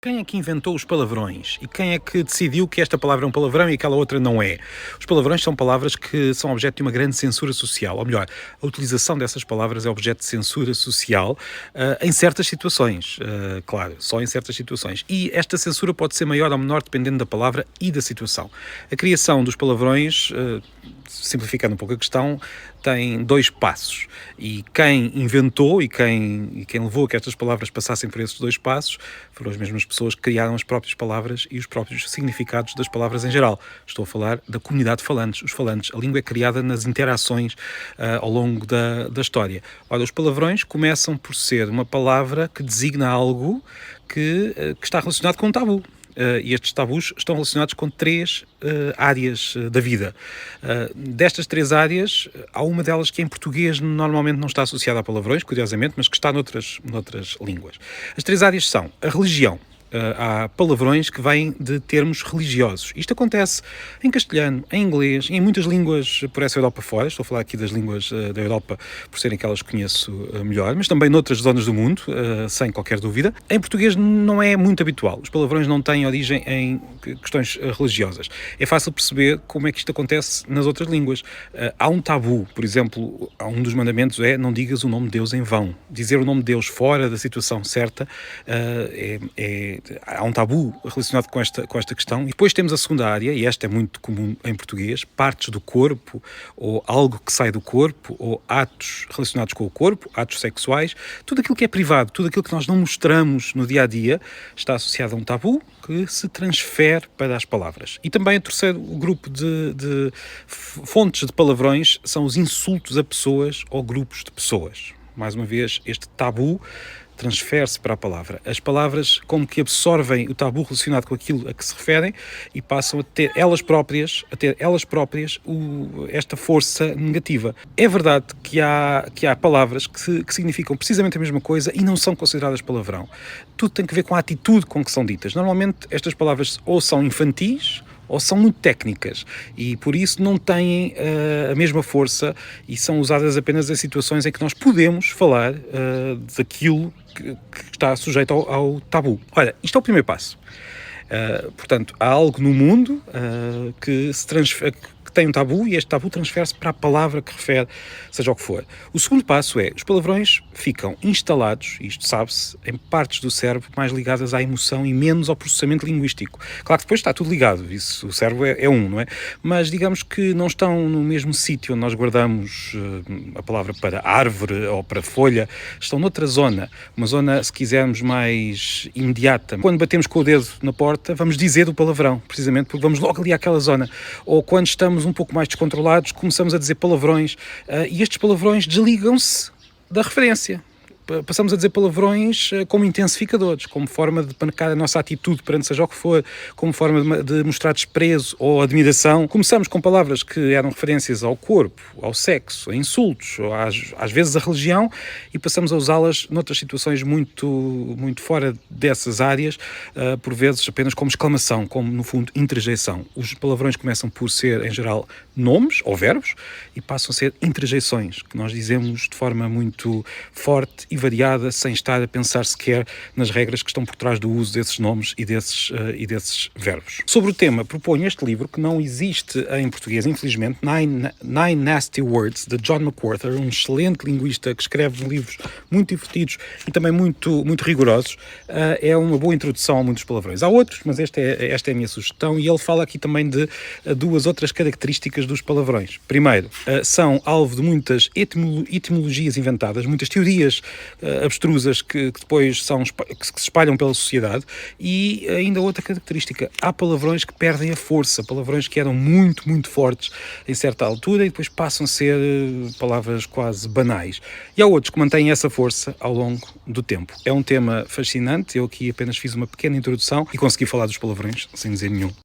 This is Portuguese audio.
Quem é que inventou os palavrões? E quem é que decidiu que esta palavra é um palavrão e aquela outra não é? Os palavrões são palavras que são objeto de uma grande censura social. Ou melhor, a utilização dessas palavras é objeto de censura social em certas situações. Claro, só em certas situações. E esta censura pode ser maior ou menor dependendo da palavra e da situação. A criação dos palavrões, simplificando um pouco a questão, tem dois passos. E quem inventou e quem levou a que estas palavras passassem por esses dois passos foram as mesmas pessoas que criaram as próprias palavras e os próprios significados das palavras em geral. Estou a falar da comunidade de falantes, os falantes. A língua é criada nas interações ao longo da história. Ora, os palavrões começam por ser uma palavra que designa algo que está relacionado com um tabu. E estes tabus estão relacionados com três áreas da vida. Destas três áreas, há uma delas que em português normalmente não está associada a palavrões, curiosamente, mas que está noutras línguas. As três áreas são a religião. Há palavrões que vêm de termos religiosos. Isto acontece em castelhano, em inglês, em muitas línguas por essa Europa fora. Estou a falar aqui das línguas da Europa por serem aquelas que conheço melhor, mas também noutras zonas do mundo, sem qualquer dúvida. Em português não é muito habitual. Os palavrões não têm origem em questões religiosas. É fácil perceber como é que isto acontece nas outras línguas. Há um tabu, por exemplo, um dos mandamentos é não digas o nome de Deus em vão. Dizer o nome de Deus fora da situação certa há um tabu relacionado com esta questão. E depois temos a segunda área, e esta é muito comum em português, partes do corpo, ou algo que sai do corpo, ou atos relacionados com o corpo, atos sexuais. Tudo aquilo que é privado, tudo aquilo que nós não mostramos no dia-a-dia está associado a um tabu que se transfere para as palavras. E também o terceiro grupo de fontes de palavrões são os insultos a pessoas ou grupos de pessoas. Mais uma vez, este tabu transfere-se para a palavra. As palavras como que absorvem o tabu relacionado com aquilo a que se referem e passam a ter elas próprias esta força negativa. É verdade que há palavras que significam precisamente a mesma coisa e não são consideradas palavrão. Tudo tem que ver com a atitude com que são ditas. Normalmente estas palavras ou são infantis ou são muito técnicas e por isso não têm a mesma força e são usadas apenas em situações em que nós podemos falar daquilo que está sujeito ao tabu. Olha, isto é o primeiro passo. Portanto, há algo no mundo que tem um tabu e este tabu transfere-se para a palavra que refere, seja o que for. O segundo passo é, os palavrões ficam instalados, isto sabe-se, em partes do cérebro mais ligadas à emoção e menos ao processamento linguístico. Claro que depois está tudo ligado, isso, o cérebro é um, não é? Mas digamos que não estão no mesmo sítio onde nós guardamos a palavra para árvore ou para folha, estão noutra zona, uma zona, se quisermos, mais imediata. Quando batemos com o dedo na porta, vamos dizer o palavrão, precisamente porque vamos logo ali àquela zona. Ou quando estamos um pouco mais descontrolados, começamos a dizer palavrões e estes palavrões desligam-se da referência. Passamos a dizer palavrões como intensificadores, como forma de marcar a nossa atitude perante seja o que for, como forma de mostrar desprezo ou admiração. Começamos com palavras que eram referências ao corpo, ao sexo, a insultos, ou às vezes a religião, e passamos a usá-las noutras situações muito, muito fora dessas áreas, por vezes apenas como exclamação, como no fundo interjeição. Os palavrões começam por ser, em geral, nomes ou verbos e passam a ser interjeições, que nós dizemos de forma muito forte e variada, sem estar a pensar sequer nas regras que estão por trás do uso desses nomes e desses verbos. Sobre o tema, proponho este livro, que não existe em português, infelizmente, Nine Nasty Words, de John McWhorter, um excelente linguista que escreve livros muito divertidos e também muito, muito rigorosos. É uma boa introdução a muitos palavrões. Há outros, mas esta é a minha sugestão, e ele fala aqui também de duas outras características dos palavrões. Primeiro, são alvo de muitas etimologias inventadas, muitas teorias abstrusas que depois que se espalham pela sociedade, e ainda outra característica, há palavrões que perdem a força, palavrões que eram muito, muito fortes em certa altura e depois passam a ser palavras quase banais. E há outros que mantêm essa força ao longo do tempo. É um tema fascinante, eu aqui apenas fiz uma pequena introdução e consegui falar dos palavrões sem dizer nenhum.